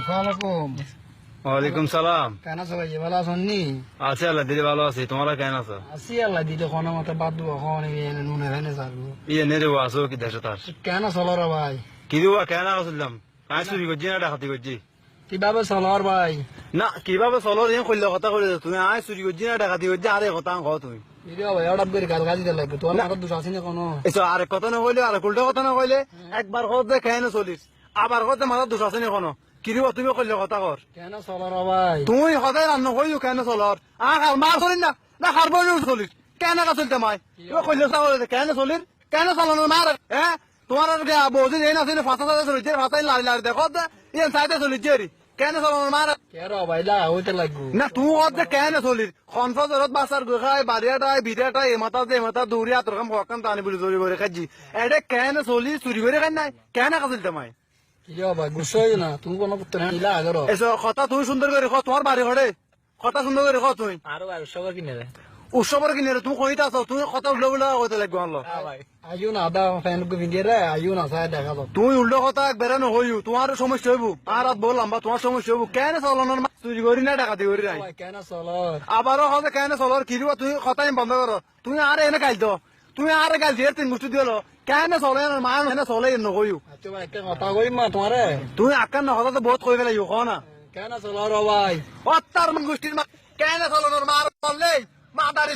আসসালামাইকুম। ওয়ালাইকুম সালাম। কেন আছো ভাই, ভালো আছো নি? আছি আল্লাহ দিদি ভালো আছি, তোমরা কেন আছো? আছি আল্লাহ দিলে কোনো মতে বাদ দেবো খাওয়ানি নুনে ভেনে চালবো। ইয়ে নেরে আছো কি দেশ তার কেন চলো রে ভাই? কি দেবো কেন আসলাম? আই চুরি করছি না ডাকাতি করছি? কিভাবে চলো আর ভাই? না কিভাবে চলো এই কইলে কথা কইলে তুমি আই চুরি করছি না ডাকাতি করছি আরে কথা কও তুমি। দিদি ভাই হঠাৎ করে গাল গালি দিলে লাগবে, তোমার মাথার দোষ আছে না কোনো? এসো আরেক কথা না কইলে আর উল্টা কথা না কইলে একবার কথা কেন চলিস আবার কথা মাথার দোষ আছে না কোনো? কি দিব তুমি কইলে কথা কর। কেন চলো রে ভাই? তুই সদায় রান্না কইও কেন চলর মার চলিস না না হারবো চলিস কেন চলতে মাই কইলে কেন চলিস কেন চালানো মার হ্যাঁ তোমার বৌদি এই নাছিল ফাঁসা চলিছে ফাঁসাই লাড়ি লাড়ি দেখো ইয়ে সাইডে চলিছে কেন চালানো মার কেন ভাই দা হইতে লাগবো না তুই যে কেন চলিস খনফজরত বাসার খাই বাড়িয়াটাই বিড়াটাই এ মাথা দৌড়িয়া তোর কাম হকাম টানি বলে জড়ি করে খাচ্ছি এটা কেন চলিস চুরি করে খাই নাই কেন কাজলতে মাই কি ভাই গুছো হইও না, তুমি কোনো করতে না ইলা আগর এসো কথা তুই সুন্দর করে খ তোমার বাড়ি ঘরে কথা সুন্দর করে খ তুই আরো ভাই সবার কিনে রে উৎসবের কিনে তুমি কইতে আছো তুমি কথা উল্টো উল্টো কইতে লাগবে আনলো ভাই আইও না আদা ফ্যান কো ভিডিও রে আইও না সাই দেখা দাও। তুমি উল্টো কথা বেড়ানো হইও তোমার সমস্যা হইব আর রাত বললাম বা তোমার সমস্যা হইব কেন চলনের চুরি করি না ডাকাতি করি নাই ভাই কেন চলো? আবারও হবে কেন চলর কি দিব তুমি কথাই বন্ধ করো তুমি আর এনে গাইল তো তুমি আর গাইল দিয়ে তিন গুষ্টি দিল কেন চলে মা এনে চলে নকইও আচ্ছা ভাই একটা কথা কইম মা তোমারে, তুমি আকার না হতা তো বহুত কই ফেলাই কো না কেন চলো রে ভাই? অত্যার গোষ্ঠীর মা কেন চলনের মার বললে মা দাঁড়ি